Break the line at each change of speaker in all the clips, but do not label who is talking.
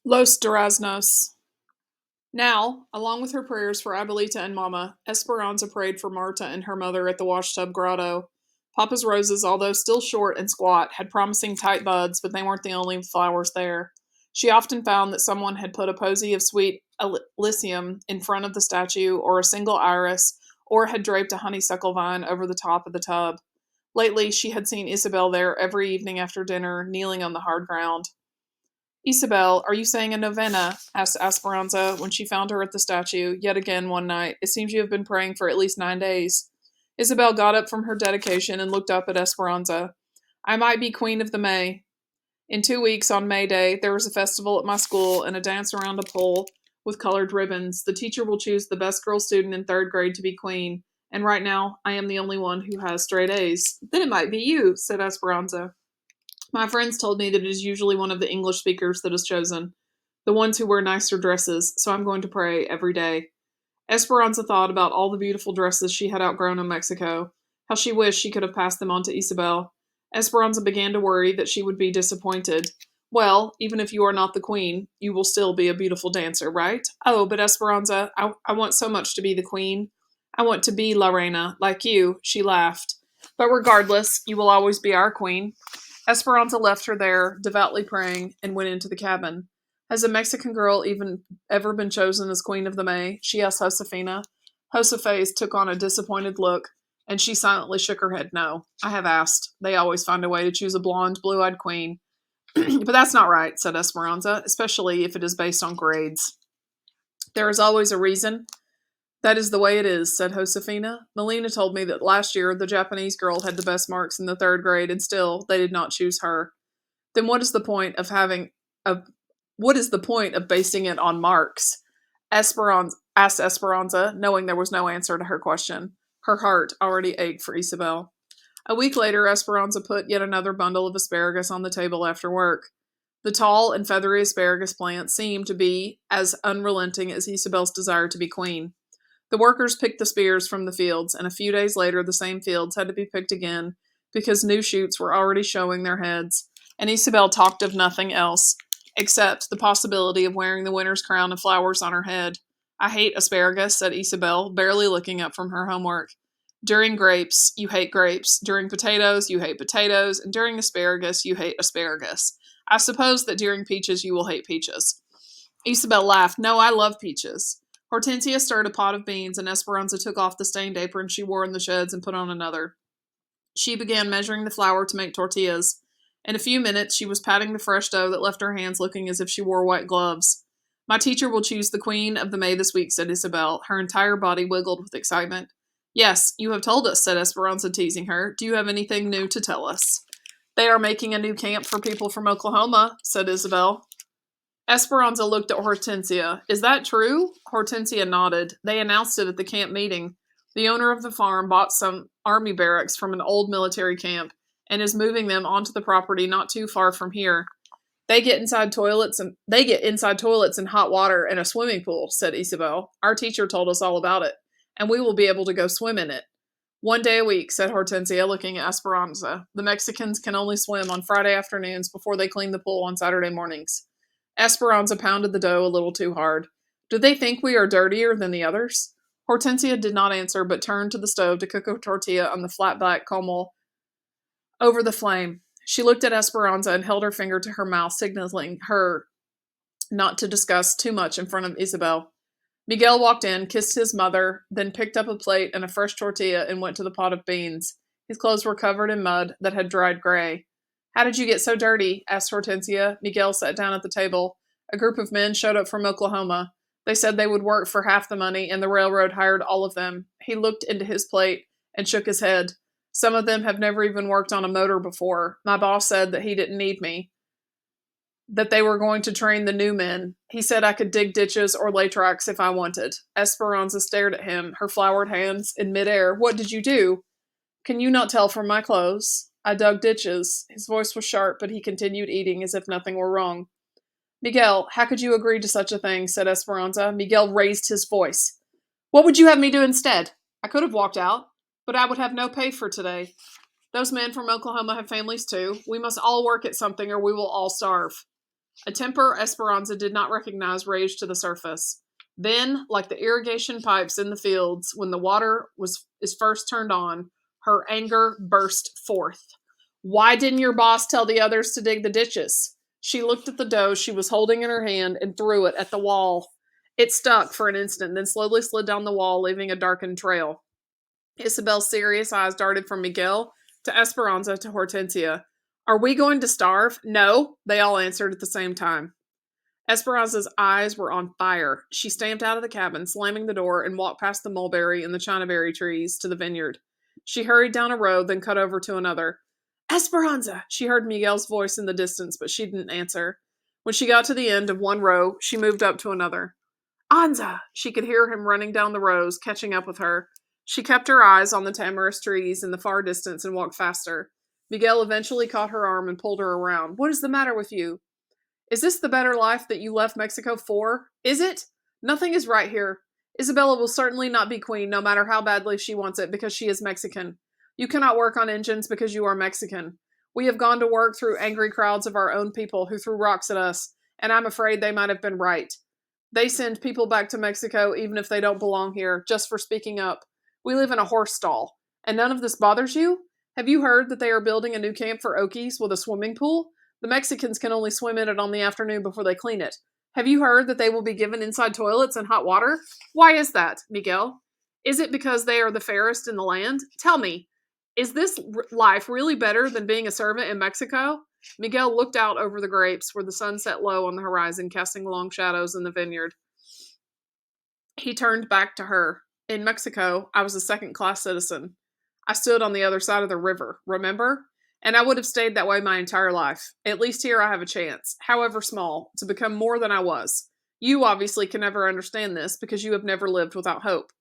Los Duraznos. Now, along with her prayers for Abuelita and Mama, Esperanza prayed for Marta and her mother at the washtub grotto. Papa's roses, although still short and squat, had promising tight buds, but they weren't the only flowers there. She often found that someone had put a posy of sweet alyssum in front of the statue, or a single iris, or had draped a honeysuckle vine over the top of the tub. Lately, she had seen Isabel there every evening after dinner, kneeling on the hard ground. Isabel, are you saying a novena? Asked Esperanza when she found her at the statue, yet again one night. It seems you have been praying for at least 9 days. Isabel got up from her dedication and looked up at Esperanza. I might be Queen of the May. In 2 weeks, on May Day, there is a festival at my school and a dance around a pole with colored ribbons. The teacher will choose the best girl student in third grade to be queen, and right now I am the only one who has straight A's. Then it might be you, said Esperanza. My friends told me that it is usually one of the English speakers that is chosen, the ones who wear nicer dresses, so I'm going to pray every day. Esperanza thought about all the beautiful dresses she had outgrown in Mexico, how she wished she could have passed them on to Isabel. Esperanza began to worry that she would be disappointed. Well, even if you are not the queen, you will still be a beautiful dancer, right? Oh, but Esperanza, I want so much to be the queen. I want to be La Reina, like you, she laughed. But regardless, you will always be our queen. Esperanza left her there, devoutly praying, and went into the cabin. Has a Mexican girl even ever been chosen as Queen of the May? She asked Josefina. Josefina took on a disappointed look, and she silently shook her head no. I have asked. They always find a way to choose a blonde, blue-eyed queen. But that's not right, said Esperanza, especially if it is based on grades. There is always a reason. That is the way it is, said Josefina. Melina told me that last year the Japanese girl had the best marks in the third grade, and still they did not choose her. Then what is the point of basing it on marks? Esperanza asked Esperanza, knowing there was no answer to her question. Her heart already ached for Isabel. A week later, Esperanza put yet another bundle of asparagus on the table after work. The tall and feathery asparagus plant seemed to be as unrelenting as Isabel's desire to be queen. The workers picked the spears from the fields, and a few days later the same fields had to be picked again because new shoots were already showing their heads, and Isabel talked of nothing else, except the possibility of wearing the winter's crown of flowers on her head. I hate asparagus, said Isabel, barely looking up from her homework. During grapes, you hate grapes. During potatoes, you hate potatoes. And during asparagus, you hate asparagus. I suppose that during peaches, you will hate peaches. Isabel laughed. No, I love peaches. Hortensia stirred a pot of beans, and Esperanza took off the stained apron she wore in the sheds and put on another. She began measuring the flour to make tortillas. In a few minutes, she was patting the fresh dough that left her hands looking as if she wore white gloves. My teacher will choose the Queen of the May this week, said Isabel. Her entire body wiggled with excitement. Yes, you have told us, said Esperanza, teasing her. Do you have anything new to tell us? They are making a new camp for people from Oklahoma, said Isabel. Esperanza looked at Hortensia. Is that true? Hortensia nodded. They announced it at the camp meeting. The owner of the farm bought some army barracks from an old military camp and is moving them onto the property not too far from here. They get inside toilets and hot water and a swimming pool, said Isabel. Our teacher told us all about it, and we will be able to go swim in it. 1 day a week, said Hortensia, looking at Esperanza. The Mexicans can only swim on Friday afternoons before they clean the pool on Saturday mornings. Esperanza pounded the dough a little too hard. Do they think we are dirtier than the others? Hortensia did not answer, but turned to the stove to cook a tortilla on the flat black comal over the flame. She looked at Esperanza and held her finger to her mouth, signaling her not to discuss too much in front of Isabel. Miguel walked in, kissed his mother, then picked up a plate and a fresh tortilla and went to the pot of beans. His clothes were covered in mud that had dried gray. How did you get so dirty? Asked Hortensia. Miguel sat down at the table. A group of men showed up from Oklahoma. They said they would work for half the money, and the railroad hired all of them. He looked into his plate and shook his head. Some of them have never even worked on a motor before. My boss said that he didn't need me, that they were going to train the new men. He said I could dig ditches or lay tracks if I wanted. Esperanza stared at him, her floured hands in midair. What did you do? Can you not tell from my clothes? I dug ditches. His voice was sharp, but he continued eating as if nothing were wrong. Miguel, how could you agree to such a thing? Said Esperanza. Miguel raised his voice. What would you have me do instead? I could have walked out, but I would have no pay for today. Those men from Oklahoma have families too. We must all work at something or we will all starve. A temper Esperanza did not recognize raged to the surface. Then, like the irrigation pipes in the fields when the water is first turned on, her anger burst forth. Why didn't your boss tell the others to dig the ditches? She looked at the dough she was holding in her hand and threw it at the wall. It stuck for an instant, then slowly slid down the wall, leaving a darkened trail. Isabel's serious eyes darted from Miguel to Esperanza to Hortensia. Are we going to starve? No, they all answered at the same time. Esperanza's eyes were on fire. She stamped out of the cabin, slamming the door, and walked past the mulberry and the chinaberry trees to the vineyard. She hurried down a road, then cut over to another. Esperanza! She heard Miguel's voice in the distance, but she didn't answer. When she got to the end of one row, she moved up to another. Anza! She could hear him running down the rows, catching up with her. She kept her eyes on the tamarisk trees in the far distance and walked faster. Miguel eventually caught her arm and pulled her around. What is the matter with you? Is this the better life that you left Mexico for? Is it? Nothing is right here. Isabella will certainly not be queen, no matter how badly she wants it, because she is Mexican. You cannot work on engines because you are Mexican. We have gone to work through angry crowds of our own people who threw rocks at us, and I'm afraid they might have been right. They send people back to Mexico even if they don't belong here, just for speaking up. We live in a horse stall. And none of this bothers you? Have you heard that they are building a new camp for Okies with a swimming pool? The Mexicans can only swim in it on the afternoon before they clean it. Have you heard that they will be given inside toilets and hot water? Why is that, Miguel? Is it because they are the fairest in the land? Tell me, is this life really better than being a servant in Mexico? Miguel looked out over the grapes where the sun set low on the horizon, casting long shadows in the vineyard. He turned back to her. In Mexico, I was a second-class citizen. I stood on the other side of the river, remember? And I would have stayed that way my entire life. At least here I have a chance, however small, to become more than I was. You obviously can never understand this because you have never lived without hope.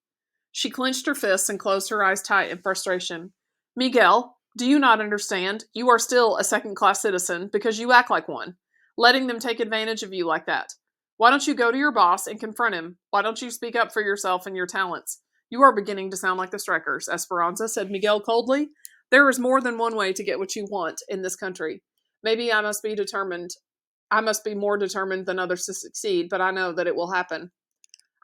She clenched her fists and closed her eyes tight in frustration. Miguel, do you not understand? You are still a second-class citizen because you act like one, letting them take advantage of you like that. Why don't you go to your boss and confront him? Why don't you speak up for yourself and your talents? You are beginning to sound like the Streckers, Esperanza, said Miguel coldly. There is more than one way to get what you want in this country. Maybe I must be more determined than others to succeed, but I know that it will happen.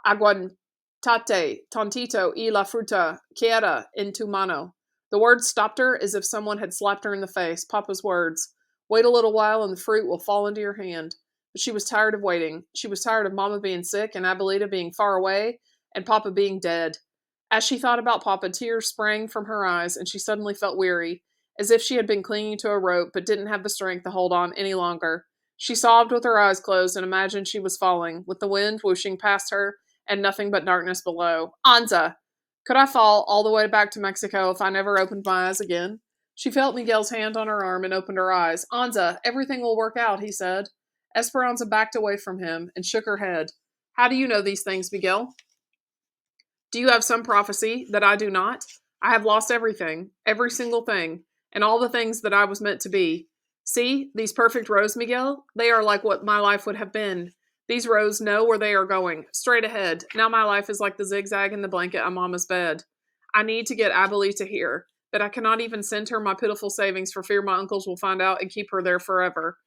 Aguantate, tontito y la fruta quiera en tu mano. The words stopped her as if someone had slapped her in the face. Papa's words. Wait a little while and the fruit will fall into your hand. But she was tired of waiting. She was tired of Mama being sick and Abuelita being far away and Papa being dead. As she thought about Papa, tears sprang from her eyes and she suddenly felt weary, as if she had been clinging to a rope but didn't have the strength to hold on any longer. She sobbed with her eyes closed and imagined she was falling, with the wind whooshing past her and nothing but darkness below. Anza! Could I fall all the way back to Mexico if I never opened my eyes again? She felt Miguel's hand on her arm and opened her eyes. Anza, everything will work out, he said. Esperanza backed away from him and shook her head. How do you know these things, Miguel? Do you have some prophecy that I do not? I have lost everything, every single thing, and all the things that I was meant to be. See, these perfect rows, Miguel? They are like what my life would have been. These rows know where they are going, straight ahead. Now my life is like the zigzag in the blanket on Mama's bed. I need to get Abuelita here, but I cannot even send her my pitiful savings for fear my uncles will find out and keep her there forever.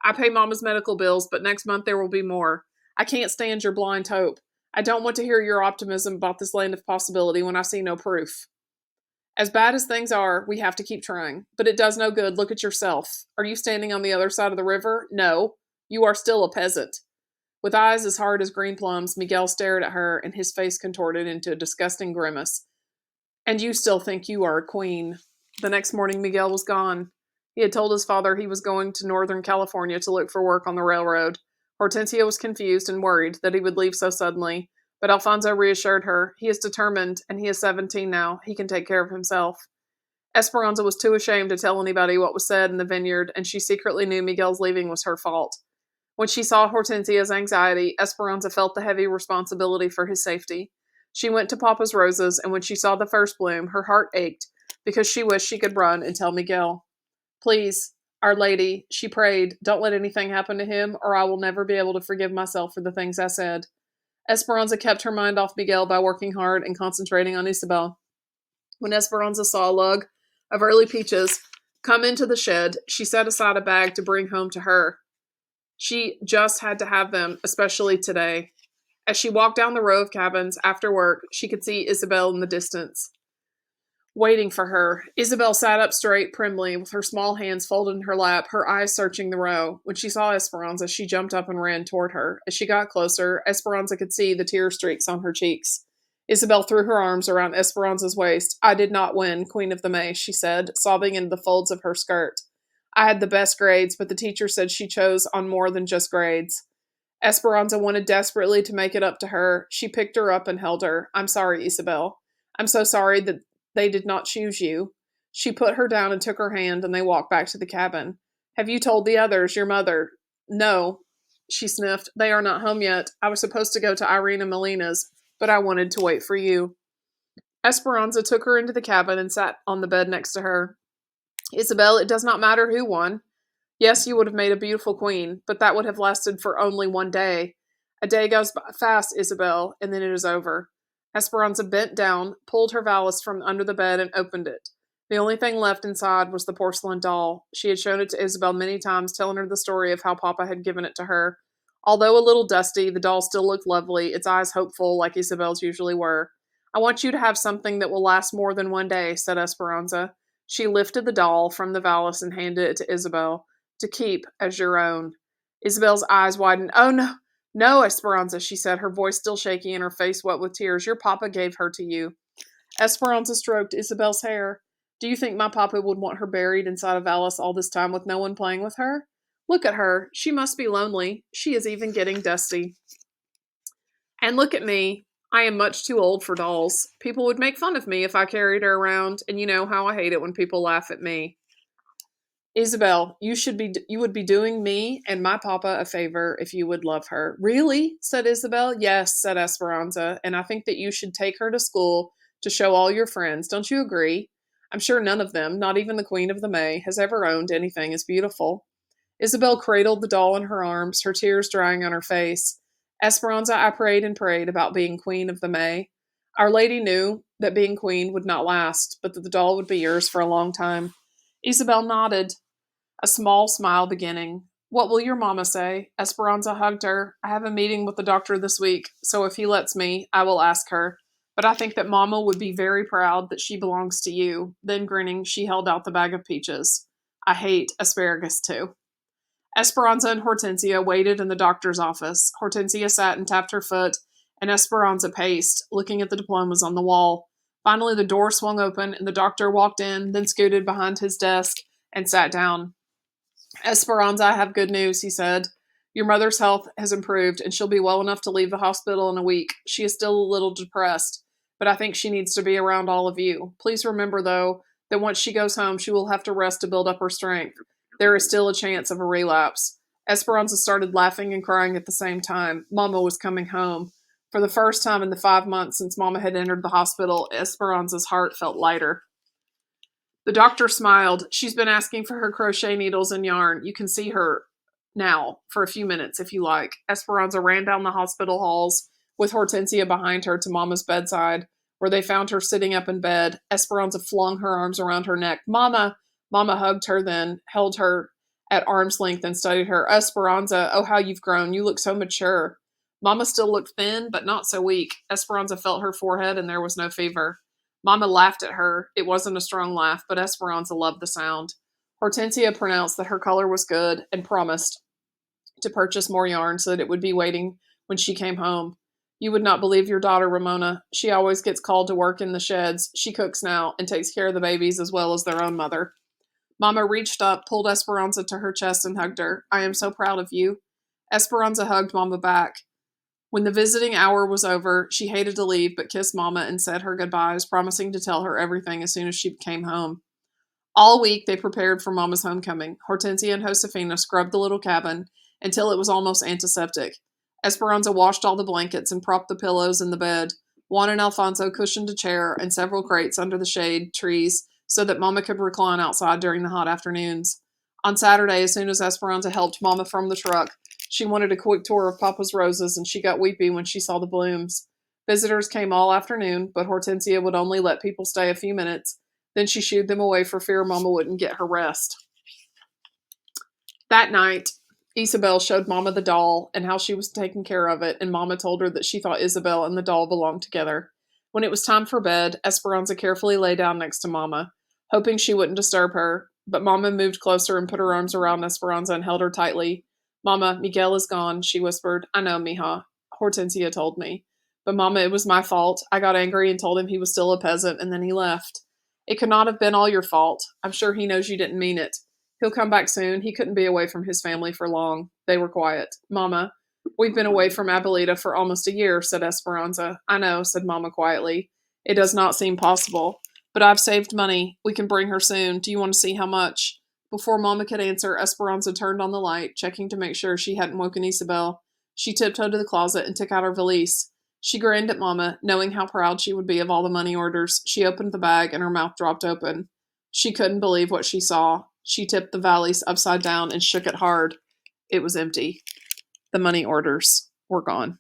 I pay Mama's medical bills, but next month there will be more. I can't stand your blind hope. I don't want to hear your optimism about this land of possibility when I see no proof. As bad as things are, we have to keep trying. But it does no good. Look at yourself. Are you standing on the other side of the river? No. You are still a peasant. With eyes as hard as green plums, Miguel stared at her, and his face contorted into a disgusting grimace. And you still think you are a queen. The next morning, Miguel was gone. He had told his father he was going to Northern California to look for work on the railroad. Hortensia was confused and worried that he would leave so suddenly, but Alfonso reassured her. He is determined, and he is 17 now. He can take care of himself. Esperanza was too ashamed to tell anybody what was said in the vineyard, and she secretly knew Miguel's leaving was her fault. When she saw Hortensia's anxiety, Esperanza felt the heavy responsibility for his safety. She went to Papa's roses, and when she saw the first bloom, her heart ached, because she wished she could run and tell Miguel. Please, Our Lady, she prayed, don't let anything happen to him, or I will never be able to forgive myself for the things I said. Esperanza kept her mind off Miguel by working hard and concentrating on Isabel. When Esperanza saw a lug of early peaches come into the shed, she set aside a bag to bring home to her. She just had to have them, especially today. As she walked down the row of cabins after work, she could see Isabel in the distance, waiting for her. Isabel sat up straight, primly, with her small hands folded in her lap, her eyes searching the row. When she saw Esperanza, she jumped up and ran toward her. As she got closer, Esperanza could see the tear streaks on her cheeks. Isabel threw her arms around Esperanza's waist. I did not win, Queen of the May, she said, sobbing into the folds of her skirt. I had the best grades, but the teacher said she chose on more than just grades. Esperanza wanted desperately to make it up to her. She picked her up and held her. I'm sorry, Isabel. I'm so sorry that they did not choose you. She put her down and took her hand, and they walked back to the cabin. Have you told the others, your mother? No, she sniffed. They are not home yet. I was supposed to go to Irene Molina's, but I wanted to wait for you. Esperanza took her into the cabin and sat on the bed next to her. Isabel, it does not matter who won. Yes, you would have made a beautiful queen, but that would have lasted for only one day. A day goes by fast, Isabel, and then it is over. Esperanza bent down, pulled her valise from under the bed, and opened it. The only thing left inside was the porcelain doll. She had shown it to Isabel many times, telling her the story of how Papa had given it to her. Although a little dusty, the doll still looked lovely, its eyes hopeful, like Isabel's usually were. I want you to have something that will last more than one day, said Esperanza. She lifted the doll from the valise and handed it to Isabel, to keep as your own. Isabel's eyes widened. Oh, no, no, Esperanza, she said, her voice still shaky and her face wet with tears. Your papa gave her to you. Esperanza stroked Isabel's hair. Do you think my papa would want her buried inside a valise all this time with no one playing with her? Look at her. She must be lonely. She is even getting dusty. And look at me. I am much too old for dolls. People would make fun of me if I carried her around, and you know how I hate it when people laugh at me. Isabel, you would be doing me and my papa a favor if you would love her. Really? Said Isabel. Yes, said Esperanza, and I think that you should take her to school to show all your friends. Don't you agree? I'm sure none of them, not even the Queen of the May, has ever owned anything as beautiful. Isabel cradled the doll in her arms, her tears drying on her face. Esperanza, I prayed and prayed about being Queen of the May. Our Lady knew that being queen would not last, but that the doll would be yours for a long time. Isabel nodded, a small smile beginning. What will your mama say? Esperanza hugged her. I have a meeting with the doctor this week, so if he lets me, I will ask her. But I think that Mama would be very proud that she belongs to you. Then, grinning, she held out the bag of peaches. I hate asparagus, too. Esperanza and Hortensia waited in the doctor's office. Hortensia sat and tapped her foot, and Esperanza paced, looking at the diplomas on the wall. Finally, the door swung open, and the doctor walked in, then scooted behind his desk and sat down. Esperanza, I have good news, he said. Your mother's health has improved, and she'll be well enough to leave the hospital in a week. She is still a little depressed, but I think she needs to be around all of you. Please remember, though, that once she goes home, she will have to rest to build up her strength. There is still a chance of a relapse. Esperanza started laughing and crying at the same time. Mama was coming home. For the first time in the 5 months since Mama had entered the hospital, Esperanza's heart felt lighter. The doctor smiled. She's been asking for her crochet needles and yarn. You can see her now for a few minutes if you like. Esperanza ran down the hospital halls with Hortensia behind her to Mama's bedside, where they found her sitting up in bed. Esperanza flung her arms around her neck. Mama! Mama hugged her then, held her at arm's length and studied her. Esperanza, oh, how you've grown. You look so mature. Mama still looked thin, but not so weak. Esperanza felt her forehead, and there was no fever. Mama laughed at her. It wasn't a strong laugh, but Esperanza loved the sound. Hortensia pronounced that her color was good and promised to purchase more yarn so that it would be waiting when she came home. You would not believe your daughter, Ramona. She always gets called to work in the sheds. She cooks now and takes care of the babies as well as their own mother. Mama reached up, pulled Esperanza to her chest, and hugged her. I am so proud of you. Esperanza hugged Mama back. When the visiting hour was over, she hated to leave, but kissed Mama and said her goodbyes, promising to tell her everything as soon as she came home. All week, they prepared for Mama's homecoming. Hortensia and Josefina scrubbed the little cabin until it was almost antiseptic. Esperanza washed all the blankets and propped the pillows in the bed. Juan and Alfonso cushioned a chair and several crates under the shade trees so that Mama could recline outside during the hot afternoons. On Saturday, as soon as Esperanza helped Mama from the truck, she wanted a quick tour of Papa's roses, and she got weepy when she saw the blooms. Visitors came all afternoon, but Hortensia would only let people stay a few minutes. Then she shooed them away for fear Mama wouldn't get her rest. That night, Isabel showed Mama the doll and how she was taking care of it, and Mama told her that she thought Isabel and the doll belonged together. When it was time for bed, Esperanza carefully lay down next to Mama, hoping she wouldn't disturb her, but Mama moved closer and put her arms around Esperanza and held her tightly. Mama, Miguel is gone, she whispered. I know, mija. Hortensia told me. But Mama, it was my fault. I got angry and told him he was still a peasant, and then he left. It could not have been all your fault. I'm sure he knows you didn't mean it. He'll come back soon. He couldn't be away from his family for long. They were quiet. Mama, we've been away from Abuelita for almost a year, said Esperanza. I know, said Mama quietly. It does not seem possible. But I've saved money. We can bring her soon. Do you want to see how much? Before Mama could answer, Esperanza turned on the light, checking to make sure she hadn't woken Isabel. She tiptoed to the closet and took out her valise. She grinned at Mama, knowing how proud she would be of all the money orders. She opened the bag and her mouth dropped open. She couldn't believe what she saw. She tipped the valise upside down and shook it hard. It was empty. The money orders were gone.